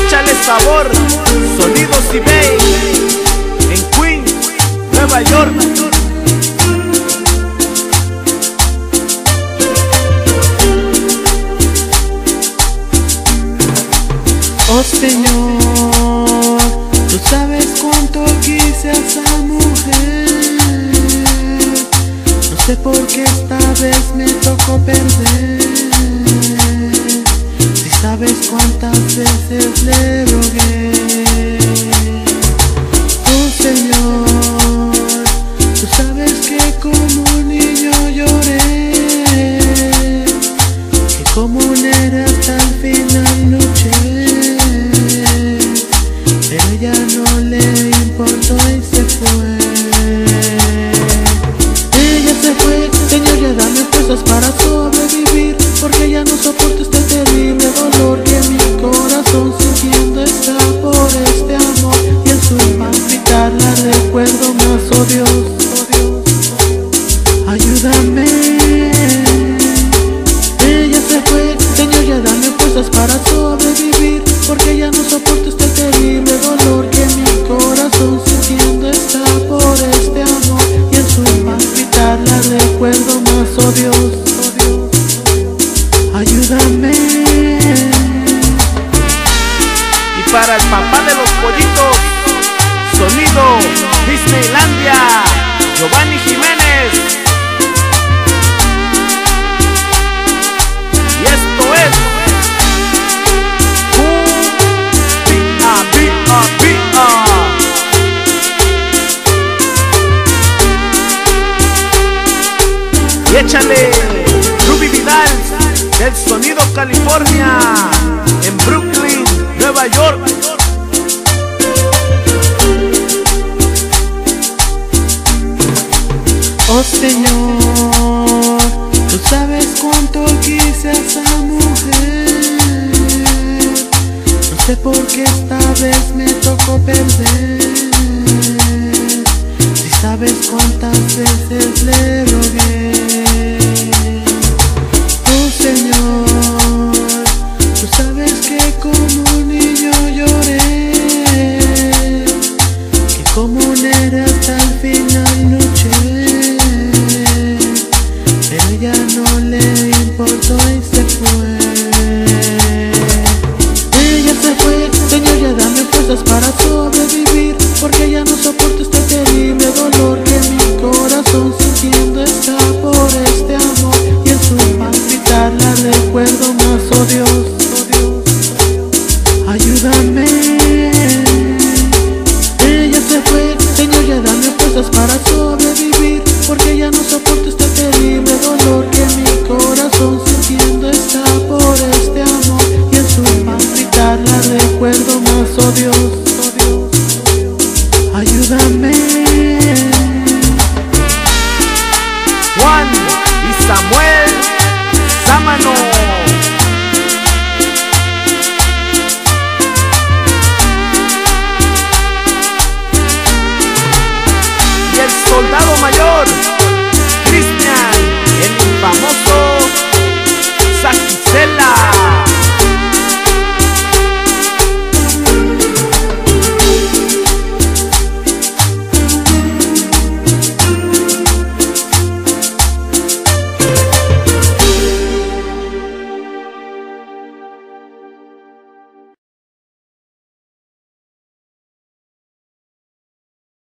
Échale sabor, Sonidos eBay, en Queens, Nueva York. Oh Señor, tú sabes cuánto quise a esa mujer. No sé por qué esta vez me tocó perder. Si sabes cuántas veces le rogué. Oh Señor, tú sabes que como un niño lloré, que como un héroe hasta el final luché. Pero ella no le importó y se fue. Ella se fue, Señor, ya dame fuerzas para sobrevivir, porque ya no soporto este terrible dolor que mi corazón sintiendo está por este amor. Y en su palpitar la recuerdo más, oh Dios, ayúdame. Ella se fue, Señor, ya dame fuerzas para sobrevivir, porque ya no soporto este terrible dolor que mi corazón sintiendo está por este amor. Y en su palpitar la recuerdo más, oh Dios, ayúdame. Y para el papá de los pollitos, Sonido Disneylandia, Giovanni Jiménez. Y esto es y échale Ruby Vidal del Sonido California, en Brooklyn, Nueva York. Oh Señor, tú sabes cuánto quise a esa mujer. No sé por qué esta vez me tocó perder. Si sabes cuántas veces le rogué. Oh Señor, tú sabes que como un niño lloré, que como un héroe hasta el final luché. Pero ella no le importó y se fue. Ella se fue, Señor, ya dame fuerzas para sobrevivir, porque ya no soporto este terrible dolor que mi corazón sintiendo está por este amor. Y en su palpitar la recuerdo más, oh Dios, ayúdame. Ella se fue, Señor, ya dame fuerzas para sobrevivir, porque ya no soporto este terrible dolor que mi corazón sintiendo está por este amor. Y en su palpitar la recuerdo más, oh Dios, ayúdame. Juan y Samuel Sámano. Y el soldado mayor